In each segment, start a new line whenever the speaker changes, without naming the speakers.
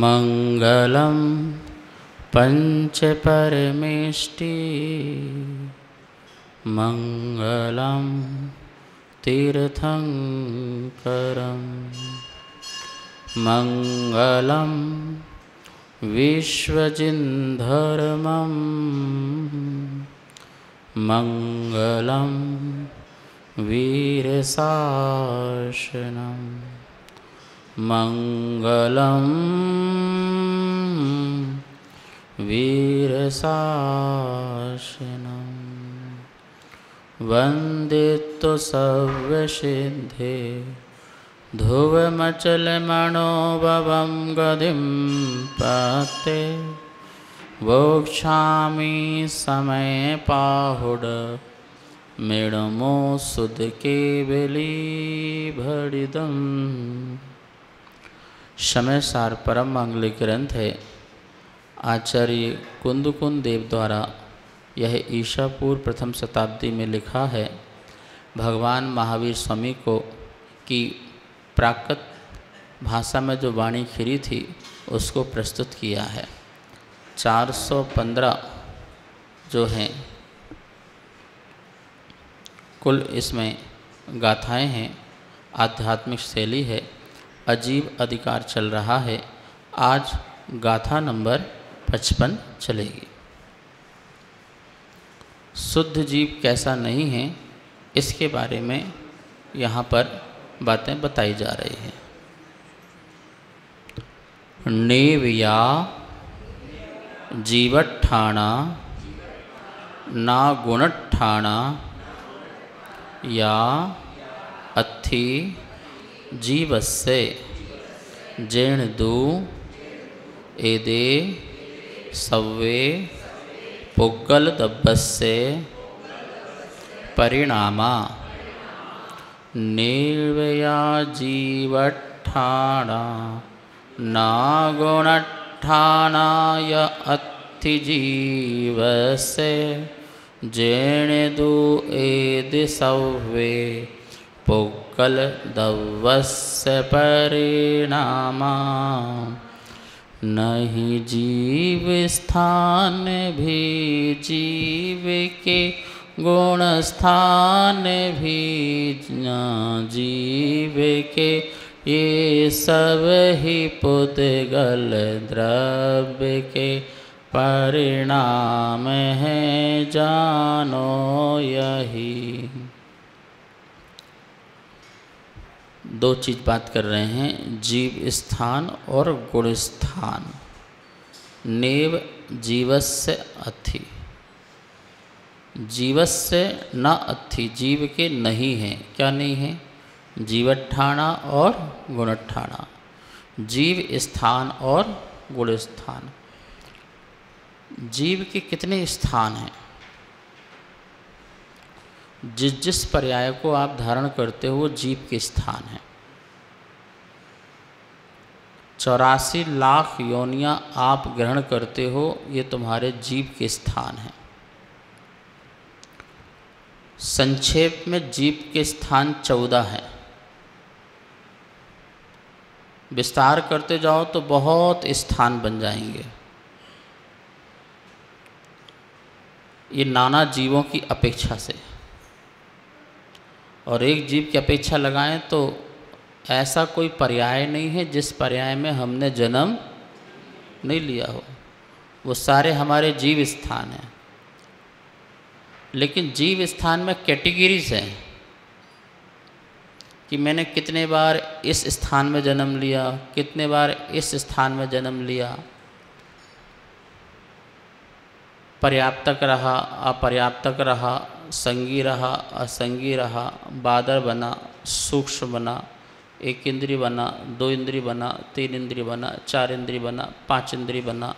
मंगलम पंचपरमेष्टि मंगलम तीर्थंकरम मंगलम विश्वजिन्धर्मं मंगलम वीरशासनम मंगलम वीरशासनम वंदितो सव्यसिद्धे ध्रुवमचलमणोभवं गतिं पते वोक्षामि समय पाहुड मेणमो सुध केवली भड़िदम। समय सार परम मांगलिक ग्रंथ है। आचार्य कुंदकुंद देव द्वारा यह ईसा पूर्व प्रथम शताब्दी में लिखा है। भगवान महावीर स्वामी को की प्राकृत भाषा में जो वाणी खिरी थी उसको प्रस्तुत किया है। 415 जो हैं कुल इसमें गाथाएं हैं। आध्यात्मिक शैली है। अजीब अधिकार चल रहा है। आज गाथा नंबर 55 चलेगी। शुद्ध जीव कैसा नहीं है इसके बारे में यहाँ पर बातें बताई जा रही हैं। नेवया जीवठाणा ना गुणठाणा या अत्थि जीवस्य जेणदु एदे सव्वे पुग्गलदब्बस्य परिणामा निर्वया जीवठाणा ना गुणठाणाय अत्थि जीवस्य जेणदु एदे सव्वे पुग्गलदब्बस्य परिणामा। नहीं जीव स्थान भी जीव के गुण स्थान भी न जीव के ये सब ही पुद्गल द्रव्य के परिणाम है जानो यही। दो चीज़ बात कर रहे हैं, जीव स्थान और गुण स्थान। नेव जीवस्य अत्थि, जीवस्य न अत्थि, जीव के नहीं है। क्या नहीं है? जीवठाणा और गुणठाणा। जीव स्थान और गुण स्थान। जीव के कितने स्थान हैं? जिस जिस पर्याय को आप धारण करते हो वो जीव के स्थान हैं। 84 लाख योनियां आप ग्रहण करते हो, ये तुम्हारे जीव के स्थान हैं। संक्षेप में जीव के स्थान 14 हैं। विस्तार करते जाओ तो बहुत स्थान बन जाएंगे। ये नाना जीवों की अपेक्षा से, और एक जीव की अपेक्षा लगाएं तो ऐसा कोई पर्याय नहीं है जिस पर्याय में हमने जन्म नहीं लिया हो। वो सारे हमारे जीव स्थान हैं। लेकिन जीव स्थान में कैटेगरीज हैं कि मैंने कितने बार इस स्थान में जन्म लिया, कितने बार इस स्थान में जन्म लिया। पर्याप्तक रहा, अपर्याप्तक रहा, संगी रहा, असंगी रहा, बादर बना, सूक्ष्म बना, एक इंद्रिय बना, दो इंद्रिय बना, तीन इंद्रिय बना, चार इंद्रिय बना, पांच इंद्रिय बना।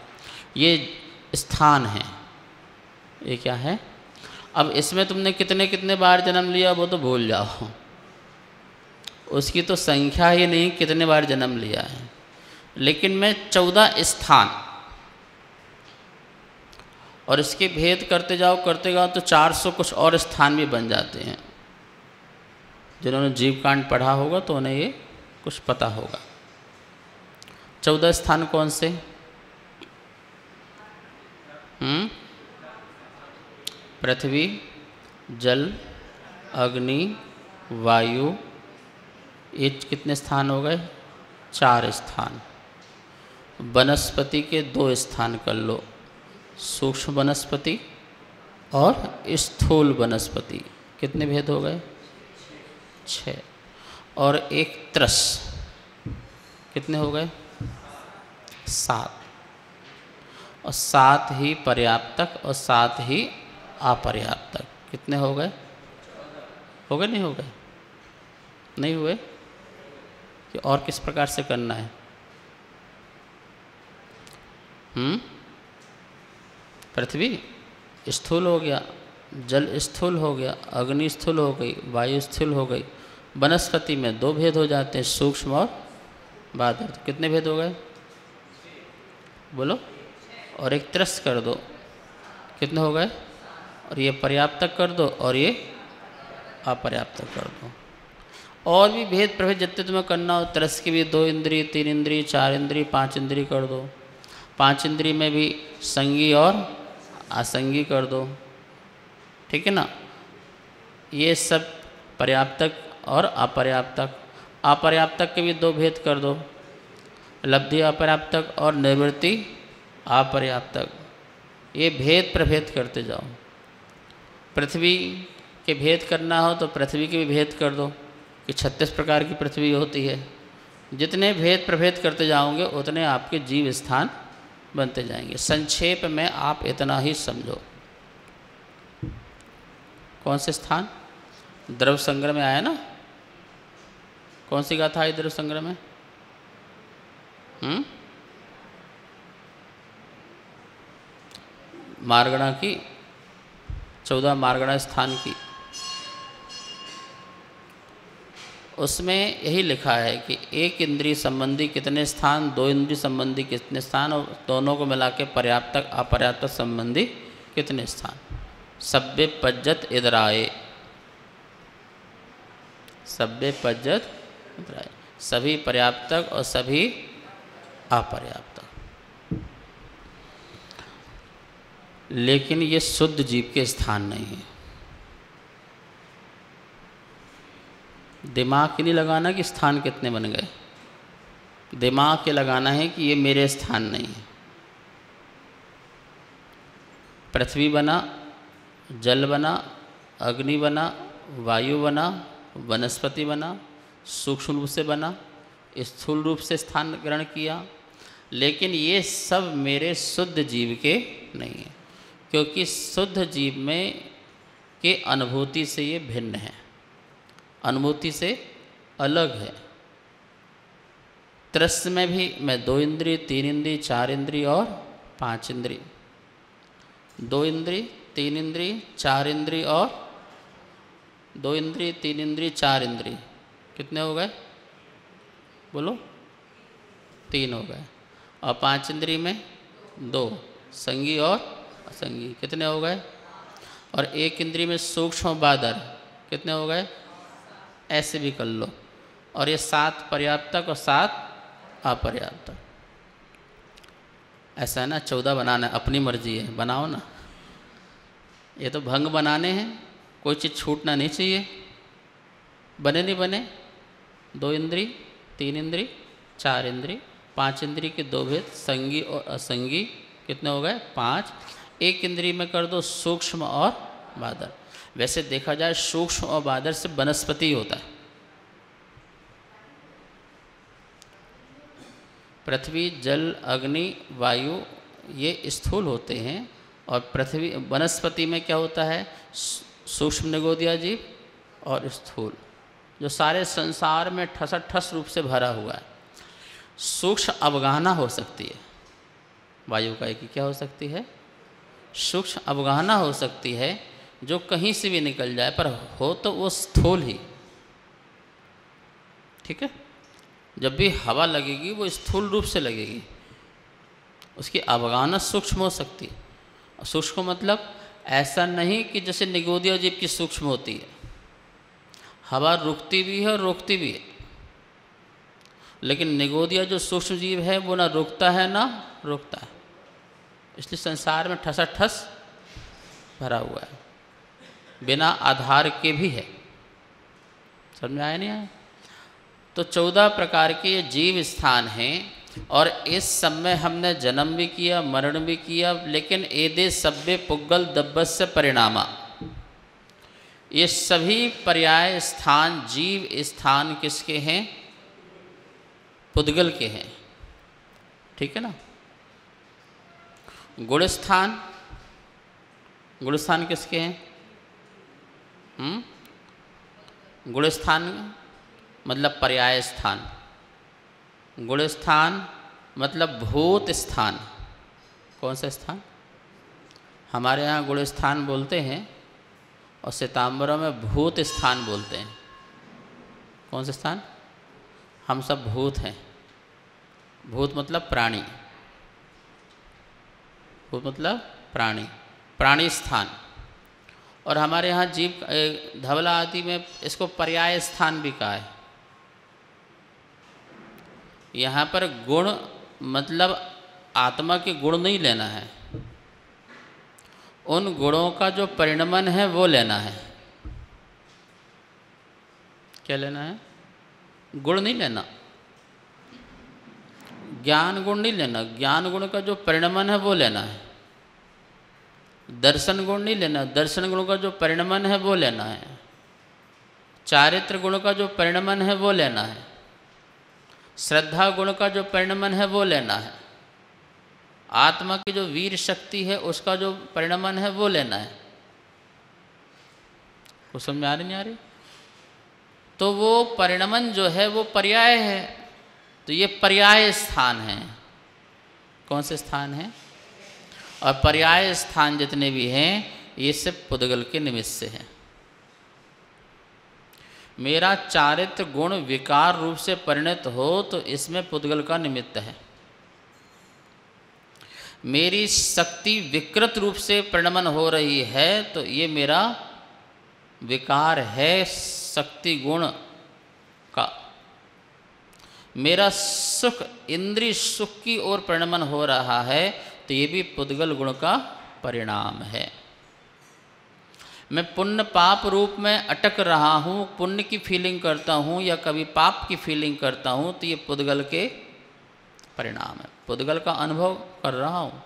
ये स्थान है। ये क्या है? अब इसमें तुमने कितने कितने बार जन्म लिया वो तो भूल जाओ, उसकी तो संख्या ही नहीं कितने बार जन्म लिया है। लेकिन मैं 14 स्थान, और इसके भेद करते जाओ तो 400 कुछ और स्थान भी बन जाते हैं। जिन्होंने जीव कांड पढ़ा होगा तो उन्हें ये कुछ पता होगा। 14 स्थान कौन से? पृथ्वी, जल, अग्नि, वायु, ये कितने स्थान हो गए? 4 स्थान। वनस्पति के 2 स्थान कर लो, सूक्ष्म वनस्पति और स्थूल वनस्पति। कितने भेद हो गए? 6। और एक त्रस, कितने हो गए? 7। और 7 ही पर्याप्तक और 7 ही अपर्याप्तक। कितने हो गए? हो गए नहीं हो गए? नहीं हुए? कि और किस प्रकार से करना है? पृथ्वी स्थूल हो गया, जल स्थूल हो गया, अग्नि स्थूल हो गई, वायु स्थूल हो गई। वनस्पति में 2 भेद हो जाते हैं, सूक्ष्म और बादर। तो कितने भेद हो गए? बोलो। और एक त्रस कर दो, कितने हो गए? और ये पर्याप्तक कर दो और ये अपर्याप्तक कर दो। और भी भेद प्रभेद जितने तुम्हें करना हो, त्रस की भी 2 इंद्रिय, 3 इंद्रिय, 4 इंद्रिय, 5 इंद्रिय कर दो। 5 इंद्रिय में भी संगी और असंगी कर दो। ठीक है ना? ये सब पर्याप्तक और अपर्याप्तक। अपर्याप्तक के भी 2 भेद कर दो, लब्धि अपर्याप्तक और निवृत्ति अपर्याप्तक। ये भेद प्रभेद करते जाओ। पृथ्वी के भेद करना हो तो पृथ्वी के भी भेद कर दो कि 36 प्रकार की पृथ्वी होती है। जितने भेद प्रभेद करते जाओगे उतने आपके जीव स्थान बनते जाएंगे। संक्षेप में आप इतना ही समझो। कौन से स्थान? द्रव्य संग्रह में आया ना? कौन सी गाथा आई द्रव्य संग्रह में? मारगणा की, 14 मारगणा स्थान की। उसमें यही लिखा है कि 1 इंद्रिय संबंधी कितने स्थान, 2 इंद्रिय संबंधी कितने स्थान, और दोनों को मिला के पर्याप्तक अपर्याप्तक संबंधी कितने स्थान। सब्बे पज्जत इदराए, सब्बे पज्जत इदराए, सभी पर्याप्तक और सभी अपर्याप्तक। लेकिन ये शुद्ध जीव के स्थान नहीं है। दिमाग के नहीं लगाना कि स्थान कितने बन गए। दिमाग के लगाना है कि ये मेरे स्थान नहीं है। पृथ्वी बना, जल बना, अग्नि बना, वायु बना, वनस्पति बना, सूक्ष्म रूप से बना, स्थूल रूप से स्थान ग्रहण किया। लेकिन ये सब मेरे शुद्ध जीव के नहीं है, क्योंकि शुद्ध जीव में के अनुभूति से ये भिन्न है, अनुभूति से अलग है। त्रस में भी मैं 2 इंद्रिय, 3 इंद्रिय, 4 इंद्रिय और 5 इंद्रिय, 2 इंद्रिय, 3 इंद्रिय, 4 इंद्रिय और 2 इंद्रिय, 3 इंद्रिय, 4 इंद्रिय। कितने हो गए? बोलो। 3 हो गए। और 5 इंद्रिय में 2, संगी और असंगी। कितने हो गए? और 1 इंद्रिय में सूक्ष्म बादर। कितने हो गए? ऐसे भी कर लो। और ये 7 पर्याप्तक और 7 अपर्याप्तक। ऐसा है ना? 14 बनाना है, अपनी मर्जी है, बनाओ ना। ये तो भंग बनाने हैं, कोई चीज़ छूटना नहीं चाहिए। बने नहीं बने, 2 इंद्रिय, 3 इंद्रिय, 4 इंद्रिय, 5 इंद्रिय के 2 भेद, संगी और असंगी। कितने हो गए? 5। 1 इंद्रिय में कर दो सूक्ष्म और बादर। वैसे देखा जाए सूक्ष्म और बादर से वनस्पति होता है। पृथ्वी, जल, अग्नि, वायु ये स्थूल होते हैं, और पृथ्वी वनस्पति में क्या होता है? सूक्ष्म निगोदिया जीव और स्थूल, जो सारे संसार में ठसाठस रूप से भरा हुआ है। सूक्ष्म अवगाहना हो सकती है वायु का, एक क्या हो सकती है? सूक्ष्म अवगाहना हो सकती है, जो कहीं से भी निकल जाए, पर हो तो वो स्थूल ही। ठीक है? जब भी हवा लगेगी वो स्थूल रूप से लगेगी, उसकी अवगाहना सूक्ष्म हो सकती है। सूक्ष्म मतलब ऐसा नहीं कि जैसे निगोदिया जीव की सूक्ष्म होती है। हवा रुकती भी है और रोकती भी है। लेकिन निगोदिया जो सूक्ष्म जीव है वो ना रुकता है ना रुकता है, इसलिए संसार में ठसाठस भरा हुआ है, बिना आधार के भी है। समझ में आया नहीं आया? तो 14 प्रकार के ये जीव स्थान हैं और इस सब में हमने जन्म भी किया, मरण भी किया, लेकिन एदे सब्बे पुग्गल दब्बस्य परिणामा, ये सभी पर्याय स्थान जीव स्थान किसके हैं? पुद्गल के हैं। ठीक है ना? गुण स्थान, गुण स्थान किसके हैं? गुण स्थान मतलब पर्याय स्थान, गुण स्थान मतलब भूत स्थान। कौन सा स्थान? हमारे यहाँ गुण स्थान बोलते हैं और सितंबरों में भूत स्थान बोलते हैं। कौन सा स्थान? हम सब भूत हैं। भूत मतलब प्राणी, भूत मतलब प्राणी, प्राणी स्थान। और हमारे यहाँ जीव धवला आदि में इसको पर्याय स्थान भी कहा है। यहाँ पर गुण मतलब आत्मा के गुण नहीं लेना है, उन गुणों का जो परिणमन है वो लेना है। क्या लेना है? गुण नहीं लेना, ज्ञान गुण नहीं लेना, ज्ञान गुण का जो परिणमन है वो लेना है। दर्शन गुण नहीं लेना, दर्शन गुण का जो परिणमन है वो लेना है। चारित्र गुण का जो परिणमन है वो लेना है। श्रद्धा गुण का जो परिणमन है वो लेना है। आत्मा की जो वीर शक्ति है उसका जो परिणमन है वो लेना है। कुछ समझ में आ रही नहीं आ रही? तो वो परिणमन जो है वो पर्याय है, तो ये पर्याय स्थान है। कौन से स्थान है? और पर्याय स्थान जितने भी हैं ये सब पुद्गल के निमित्त से हैं। मेरा चारित्र गुण विकार रूप से परिणत हो तो इसमें पुद्गल का निमित्त है। मेरी शक्ति विकृत रूप से परिणमन हो रही है तो ये मेरा विकार है शक्ति गुण का। मेरा सुख इंद्रिय सुख की ओर परिणमन हो रहा है तो ये भी पुद्गल गुण का परिणाम है। मैं पुण्य पाप रूप में अटक रहा हूँ, पुण्य की फीलिंग करता हूँ या कभी पाप की फीलिंग करता हूँ तो ये पुद्गल के परिणाम है। पुद्गल का अनुभव कर रहा हूँ।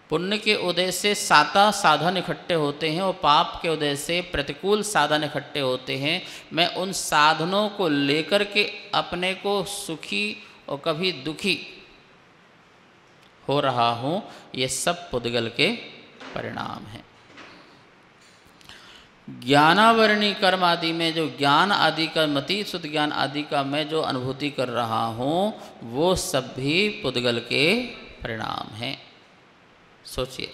पुण्य के उदय से साता साधन इकट्ठे होते हैं और पाप के उदय से प्रतिकूल साधन इकट्ठे होते हैं। मैं उन साधनों को लेकर के अपने को सुखी और कभी दुखी हो रहा हूँ। ये सब पुद्गल के परिणाम हैं। ज्ञानावरणी कर्म आदि में जो ज्ञान आदि का मति शुद्ध ज्ञान आदि का मैं जो अनुभूति कर रहा हूँ वो सब भी पुद्गल के परिणाम हैं। सोचिए,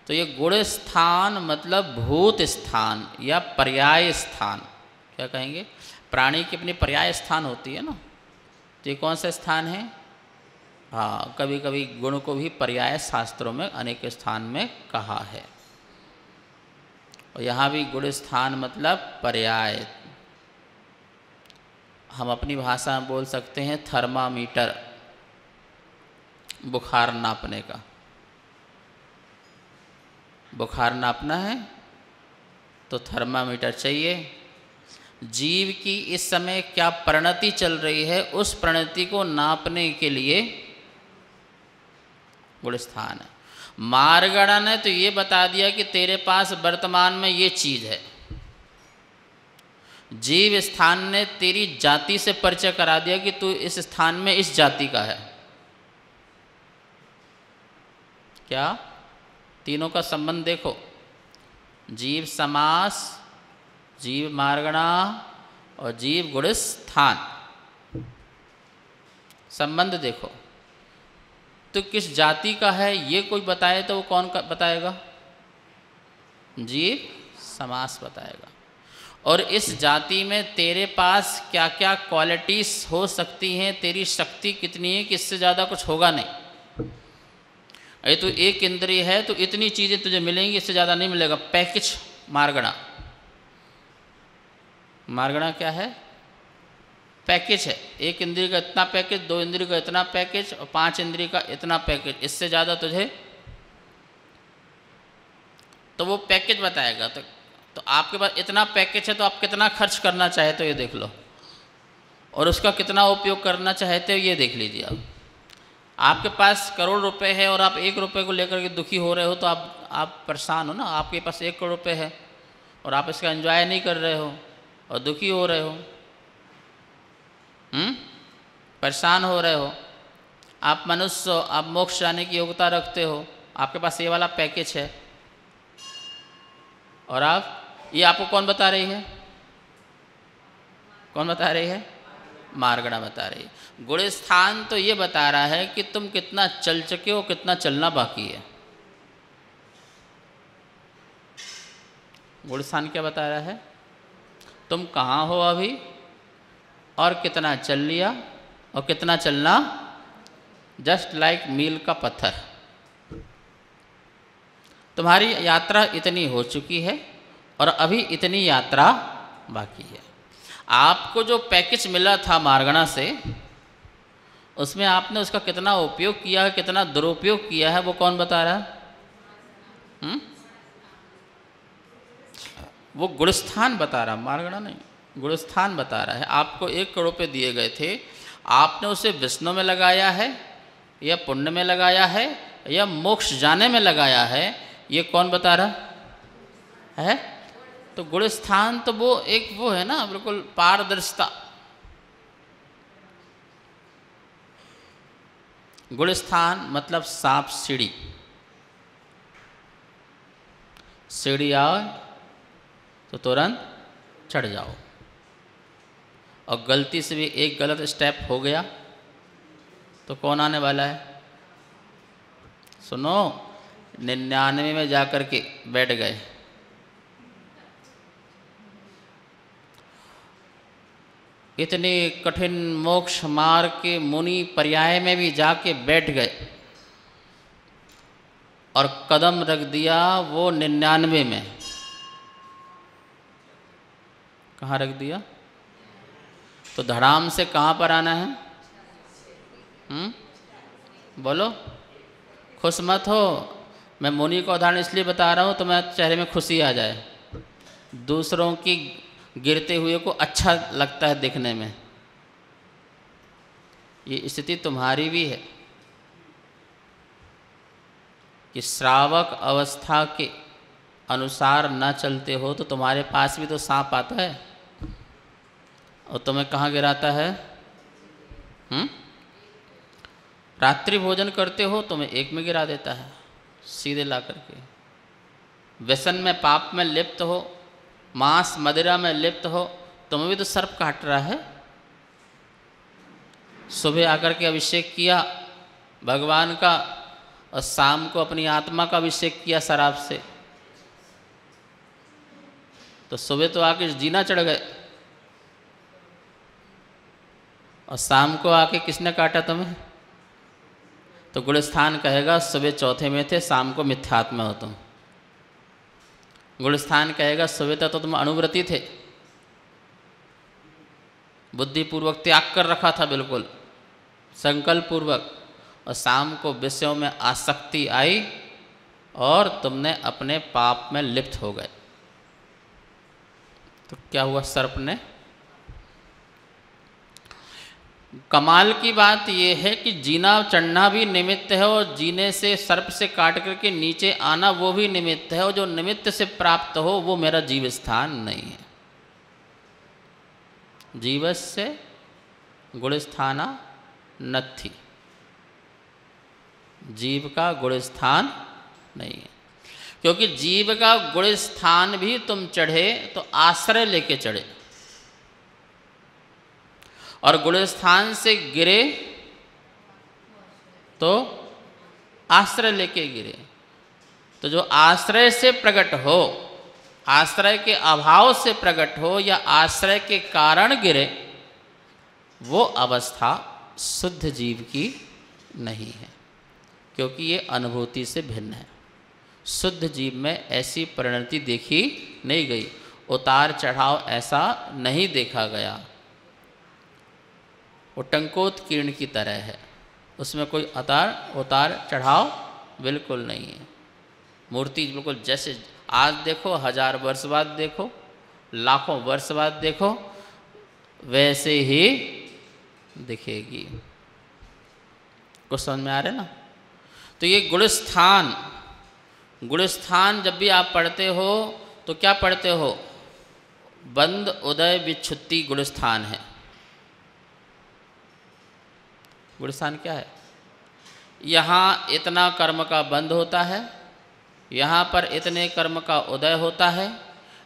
तो ये गुण स्थान मतलब भूत स्थान या पर्याय स्थान। क्या कहेंगे? प्राणी की अपनी पर्याय स्थान होती है ना, तो ये कौन सा स्थान है? हाँ, कभी कभी गुण को भी पर्याय शास्त्रों में अनेक स्थान में कहा है। और यहाँ भी गुण स्थान मतलब पर्याय। हम अपनी भाषा में बोल सकते हैं थर्मामीटर, बुखार नापने का। बुखार नापना है तो थर्मामीटर चाहिए। जीव की इस समय क्या परिणति चल रही है उस परिणति को नापने के लिए गुण स्थान है। मारगणा ने तो ये बता दिया कि तेरे पास वर्तमान में ये चीज है। जीव स्थान ने तेरी जाति से परिचय करा दिया कि तू इस स्थान में इस जाति का है। क्या? तीनों का संबंध देखो, जीव समास, जीव मारगणा और जीव गुण स्थान। संबंध देखो, तो किस जाति का है ये कोई बताए तो वो कौन बताएगा? जीव समास बताएगा। और इस जाति में तेरे पास क्या क्या क्वालिटीज हो सकती हैं, तेरी शक्ति कितनी है कि इससे ज़्यादा कुछ होगा नहीं। अरे तो एक इंद्रिय है तो इतनी चीज़ें तुझे मिलेंगी, इससे ज़्यादा नहीं मिलेगा। पैकेज मारगणा। मारगणा क्या है? पैकेज है। एक इंद्रिय का इतना पैकेज, दो इंद्रिय का इतना पैकेज और पांच इंद्रिय का इतना पैकेज, इससे ज़्यादा तुझे, तो वो पैकेज बताएगा। तो आपके पास इतना पैकेज है तो आप कितना खर्च करना चाहते हो ये देख लो, और उसका कितना उपयोग करना चाहते हो ये देख लीजिए। अब आपके पास करोड़ रुपए है और आप 1 रुपये को लेकर के दुखी हो रहे हो तो आप परेशान हो ना। आपके पास 1 करोड़ रुपये है और आप इसका एंजॉय नहीं कर रहे हो और दुखी हो रहे हो, परेशान हो रहे हो। आप मनुष्य हो, आप मोक्ष जाने की योग्यता रखते हो, आपके पास ये वाला पैकेज है, और ये आपको कौन बता रही है? कौन बता रही है? मार्गणा बता रही है। गुण स्थान तो ये बता रहा है कि तुम कितना चल चुके हो, कितना चलना बाकी है। गुण स्थान क्या बता रहा है? तुम कहाँ हो अभी और कितना चल लिया और कितना चलना, जस्ट लाइक मील का पत्थर। तुम्हारी यात्रा इतनी हो चुकी है और अभी इतनी यात्रा बाकी है। आपको जो पैकेज मिला था मार्गणा से, उसमें आपने उसका कितना उपयोग किया है, कितना दुरुपयोग किया है, वो कौन बता रहा है? वो गुणस्थान बता रहा, मार्गणा नहीं, गुणस्थान बता रहा है। आपको 1 करोड़ रुपये दिए गए थे, आपने उसे विष्णु में लगाया है या पुण्य में लगाया है या मोक्ष जाने में लगाया है, ये कौन बता रहा है? तो गुण स्थान तो वो एक वो है ना, बिल्कुल पारदर्शिता। गुण स्थान मतलब सांप सीढ़ी, सीढ़ी आओ तो तुरंत चढ़ जाओ, और गलती से भी एक गलत स्टेप हो गया तो कौन आने वाला है? सुनो, 99 में जाकर के बैठ गए, इतने कठिन मोक्ष मार्ग के मुनि पर्याय में भी जाके बैठ गए और कदम रख दिया वो 99 में। कहाँ रख दिया? तो धड़ाम से कहाँ पर आना है? बोलो, खुश मत हो। मैं मुनि का उदाहरण इसलिए बता रहा हूँ तो मैं चेहरे में खुशी आ जाए। दूसरों की गिरते हुए को अच्छा लगता है देखने में, ये स्थिति तुम्हारी भी है कि श्रावक अवस्था के अनुसार न चलते हो तो तुम्हारे पास भी तो सांप आता है और तुम्हें कहाँ गिराता है? रात्रि भोजन करते हो तुम्हें एक में गिरा देता है सीधे ला करके। व्यसन में, पाप में लिप्त हो, मांस मदिरा में लिप्त हो, तुम्हें भी तो सर्प काट रहा है। सुबह आकर के अभिषेक किया भगवान का और शाम को अपनी आत्मा का अभिषेक किया शराब से, तो सुबह तो आके जीना चढ़ गए और शाम को आके किसने काटा तुम्हें? तो गुणस्थान कहेगा सुबह चौथे में थे, शाम को मिथ्यात्मा हो तुम। गुणस्थान कहेगा सुबह तक तो तुम अनुव्रती थे, बुद्धिपूर्वक त्याग कर रखा था बिल्कुल संकल्प पूर्वक, और शाम को विषयों में आसक्ति आई और तुमने अपने पाप में लिप्त हो गए। तो क्या हुआ? सर्प ने। कमाल की बात यह है कि जीना चढ़ना भी निमित्त है और जीने से सर्प से काट करके नीचे आना वो भी निमित्त है, और जो निमित्त से प्राप्त हो वो मेरा जीव स्थान नहीं है। जीवस्य गुणस्थाना नत्थि, जीव का गुण स्थान नहीं है, क्योंकि जीव का गुण स्थान भी तुम चढ़े तो आश्रय लेके चढ़े, और गुण स्थान से गिरे तो आश्रय लेके गिरे। तो जो आश्रय से प्रकट हो, आश्रय के अभाव से प्रकट हो या आश्रय के कारण गिरे, वो अवस्था शुद्ध जीव की नहीं है, क्योंकि ये अनुभूति से भिन्न है। शुद्ध जीव में ऐसी परिणति देखी नहीं गई, उतार चढ़ाव ऐसा नहीं देखा गया। वो टंकोत्कीर्ण की तरह है, उसमें कोई उतार चढ़ाव बिल्कुल नहीं है। मूर्ति बिल्कुल जैसे आज देखो, 1000 वर्ष बाद देखो, लाखों वर्ष बाद देखो, वैसे ही दिखेगी। कुछ समझ में आ रहा है ना? तो ये गुणस्थान जब भी आप पढ़ते हो तो क्या पढ़ते हो? बंद उदय विच्छुत्ति गुणस्थान है। गुणस्थान क्या है? यहाँ इतना कर्म का बंद होता है, यहाँ पर इतने कर्म का उदय होता है,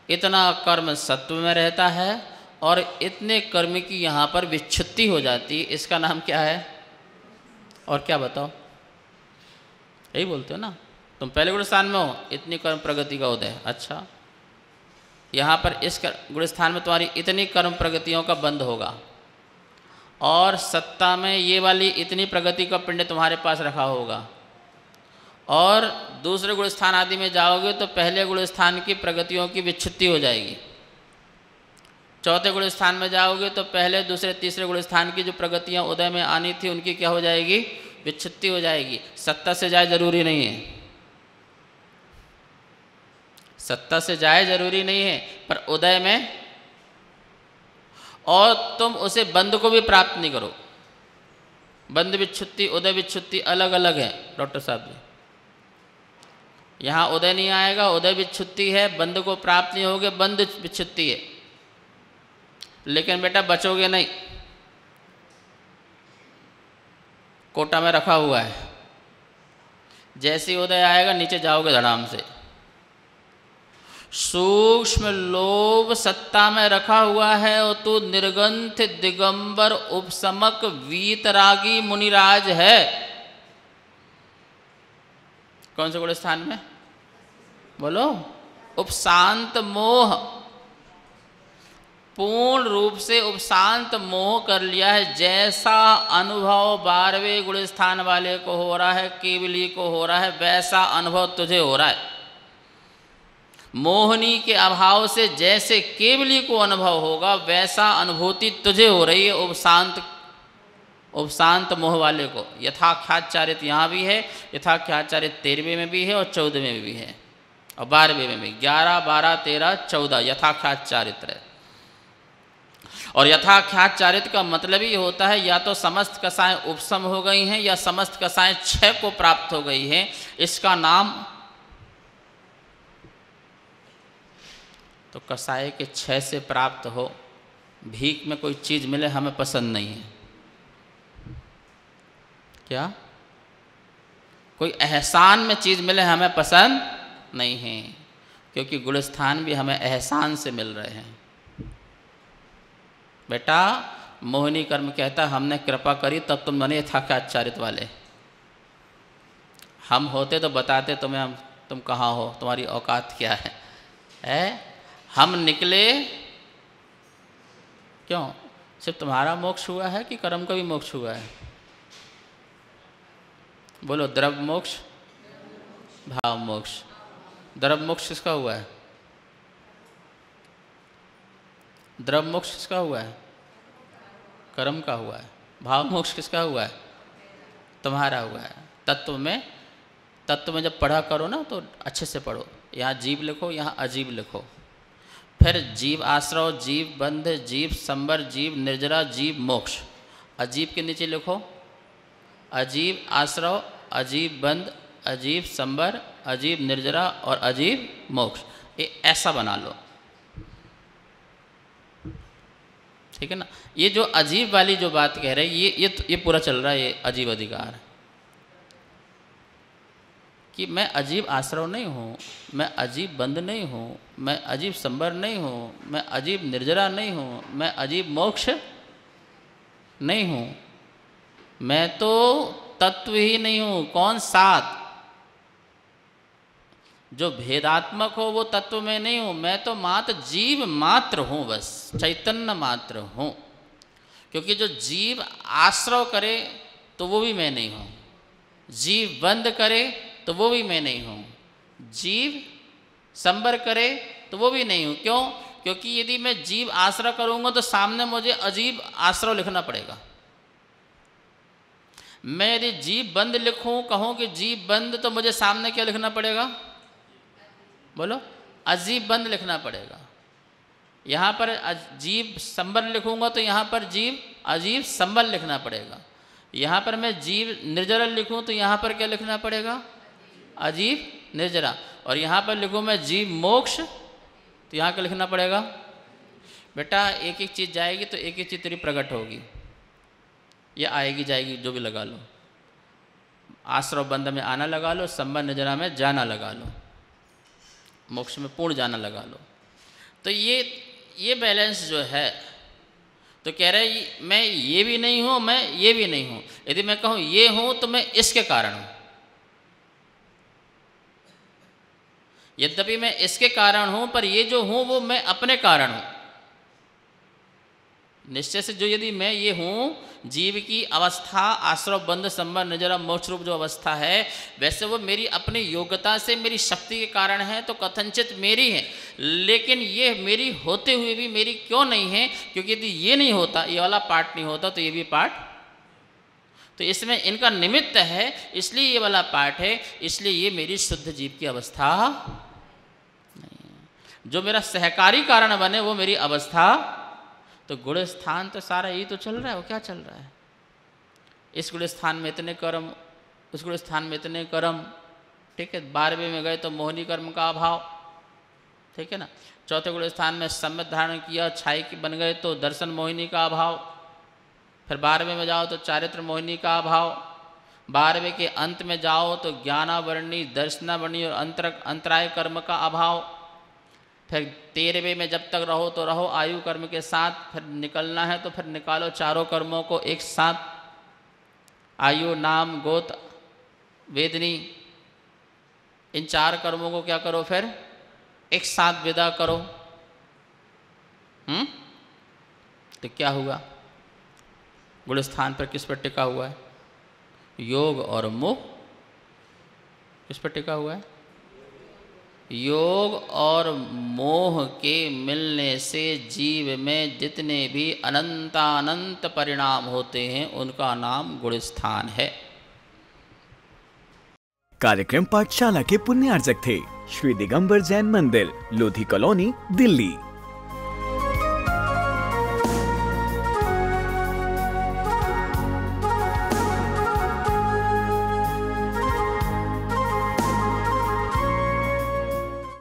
इतना कर्म सत्व में रहता है और इतने कर्म की यहाँ पर विच्छुत्ति हो जाती है। इसका नाम क्या है? और क्या बताओ? यही बोलते हो ना, तुम पहले गुणस्थान में हो, इतनी कर्म प्रगति का उदय। अच्छा, यहाँ पर इस गुणस्थान में तुम्हारी इतनी कर्म प्रगतियों का बंद होगा और सत्ता में ये वाली इतनी प्रगति का पिंड तुम्हारे पास रखा होगा। और दूसरे गुणस्थान आदि में जाओगे तो पहले गुणस्थान की प्रगतियों की विच्छुत्ति हो जाएगी। चौथे गुणस्थान में जाओगे तो पहले दूसरे तीसरे गुणस्थान की जो प्रगतियां उदय में आनी थी उनकी क्या हो जाएगी? विच्छुत्ति हो जाएगी। सत्ता से जाए जरूरी नहीं है, सत्ता से जाए जरूरी नहीं है, पर उदय में, और तुम उसे बंद को भी प्राप्त नहीं करो। बंद विच्छुत्ति उदय विच्छुत्ति अलग अलग है डॉक्टर साहब जी। यहाँ उदय नहीं आएगा, उदय विच्छुत्ति है, बंद को प्राप्त नहीं होगे, बंद विच्छुत्ति है। लेकिन बेटा बचोगे नहीं, कोटा में रखा हुआ है, जैसे उदय आएगा नीचे जाओगे धड़ाम से। सूक्ष्म लोभ सत्ता में रखा हुआ है और तू निर्गंथ दिगंबर उपसमक वीतरागी मुनिराज है। कौन से गुणस्थान में? बोलो। उपशांत मोह, पूर्ण रूप से उपशांत मोह कर लिया है। जैसा अनुभव 12वें गुणस्थान वाले को हो रहा है, केवली को हो रहा है, वैसा अनुभव तुझे हो रहा है। मोहनी के अभाव से जैसे केवली को अनुभव होगा वैसा अनुभूति तुझे हो रही है उपशांत मोह वाले को। यथाख्यात चारित यहाँ भी है, यथाख्यात चारित 13वें में भी है और 14वें में भी है और 12वें में भी। 11, 12, 13, 14 यथाख्यात चारित्र है। और यथाख्यात चारित का मतलब ही होता है या तो समस्त कसाएं उपशम हो गई हैं या समस्त कसाएं क्षय को प्राप्त हो गई हैं। इसका नाम तो कसाय के क्षय से प्राप्त हो। भीख में कोई चीज़ मिले हमें पसंद नहीं है। क्या? कोई एहसान में चीज़ मिले हमें पसंद नहीं है, क्योंकि गुणस्थान भी हमें एहसान से मिल रहे हैं। बेटा मोहिनी कर्म कहता हमने कृपा करी तब तुम बने यथाख्यात वाले। हम होते तो बताते तुम्हें हम तुम कहाँ हो, तुम्हारी औकात क्या है? हम निकले क्यों? सिर्फ तुम्हारा मोक्ष हुआ है कि कर्म का भी मोक्ष हुआ है? बोलो। द्रव्य मोक्ष, भाव मोक्ष। द्रव्य मोक्ष किसका हुआ है? द्रव्य मोक्ष किसका हुआ है? कर्म का हुआ है। भाव मोक्ष किसका हुआ है? तुम्हारा हुआ है। तत्व में जब पढ़ा करो ना तो अच्छे से पढ़ो। यहाँ जीव लिखो, यहाँ अजीब लिखो, फिर जीव आश्रव, जीव बंध, जीव संबर, जीव निर्जरा, जीव मोक्ष। अजीब के नीचे लिखो अजीब आश्रव, अजीब बंध, अजीब संबर, अजीब निर्जरा और अजीब मोक्ष। ये ऐसा बना लो, ठीक है ना? ये जो अजीब वाली जो बात कह रहे हैं ये पूरा चल रहा है। ये अजीब अधिकार कि मैं अजीब आश्रव नहीं हूँ, मैं अजीब बंध नहीं हूँ, मैं अजीब संबर नहीं हूँ, मैं अजीब निर्जरा नहीं हूँ, मैं अजीब मोक्ष नहीं हूँ। मैं तो तत्व ही नहीं हूँ। कौन? 7। जो भेदात्मक हो वो तत्व में नहीं हूँ। मैं तो मात्र जीव मात्र हूँ, बस चैतन्य मात्र हूँ। क्योंकि जो जीव आश्रव करे तो वो भी मैं नहीं हूँ, जीव बंद करे तो वो भी मैं नहीं हूँ, जीव संबर करे तो वो भी नहीं हूँ। क्यों? क्योंकि यदि मैं जीव आश्रय करूँगा तो सामने मुझे अजीब आश्रय लिखना पड़ेगा। मैं यदि जीव बंद लिखूं, कहूं कि जीव बंद, तो मुझे सामने क्या लिखना पड़ेगा? बोलो, अजीब बंद लिखना पड़ेगा। यहाँ पर जीव संबल लिखूंगा तो यहाँ पर जीव अजीब संबल लिखना पड़ेगा। यहाँ पर मैं जीव निर्जरा लिखूं तो यहाँ पर क्या लिखना पड़ेगा? अजीब निर्जरा। और यहाँ पर लिखूं मैं जीव मोक्ष तो यहाँ क्या लिखना पड़ेगा? बेटा एक एक चीज़ जाएगी तो एक एक चीज़ तेरी प्रकट होगी, ये आएगी जाएगी जो भी लगा लो। आश्रव बंध में आना लगा लो, संबंध निर्जरा में जाना लगा लो, मोक्ष में पूर्ण जाना लगा लो। तो ये बैलेंस जो है, तो कह रहे मैं ये भी नहीं हूँ, मैं ये भी नहीं हूँ। यदि मैं कहूँ ये हूँ तो मैं इसके कारण हूँ, यद्यपि मैं इसके कारण हूँ पर ये जो हूँ वो मैं अपने कारण हूँ। निश्चय से जो यदि मैं ये हूँ, जीव की अवस्था आश्रव बंध संबंध निर्जरा मोक्ष रूप जो अवस्था है, वैसे वो मेरी अपनी योग्यता से मेरी शक्ति के कारण है, तो कथनचित मेरी है। लेकिन ये मेरी होते हुए भी मेरी क्यों नहीं है? क्योंकि यदि ये नहीं होता, ये वाला पार्ट नहीं होता, तो ये भी पार्ट, तो इसमें इनका निमित्त है, इसलिए ये वाला पार्ट है, इसलिए ये मेरी शुद्ध जीव की अवस्था नहीं है। जो मेरा सहकारी कारण बने वो मेरी अवस्था। तो गुण स्थान तो सारा यही तो चल रहा है। वो क्या चल रहा है? इस गुण स्थान में इतने कर्म, उस गुण स्थान में इतने कर्म, ठीक है। 12वें में गए तो मोहिनी कर्म का अभाव, ठीक है ना। चौथे गुण स्थान में सम्यक धारण किया, छाई की बन गए तो दर्शन मोहिनी का अभाव। फिर 12वें में जाओ तो चारित्र मोहिनी का अभाव। 12वें के अंत में जाओ तो ज्ञानावरणी, दर्शनावरणी और अंतराय कर्म का अभाव। फिर 13वें में जब तक रहो तो रहो आयु कर्म के साथ, फिर निकलना है तो फिर निकालो चारों कर्मों को एक साथ, आयु, नाम, गोत, वेदनी, इन 4 कर्मों को क्या करो? फिर एक साथ विदा करो। तो क्या हुआ? गुण स्थान पर किस पर टिका हुआ है? योग और मोह। किस पर टिका हुआ है? योग और मोह के मिलने से जीव में जितने भी अनंतानंत परिणाम होते हैं उनका नाम गुण स्थान है।
कार्यक्रम पाठशाला के पुण्यार्जक थे श्री दिगंबर जैन मंदिर, लोधी कॉलोनी, दिल्ली।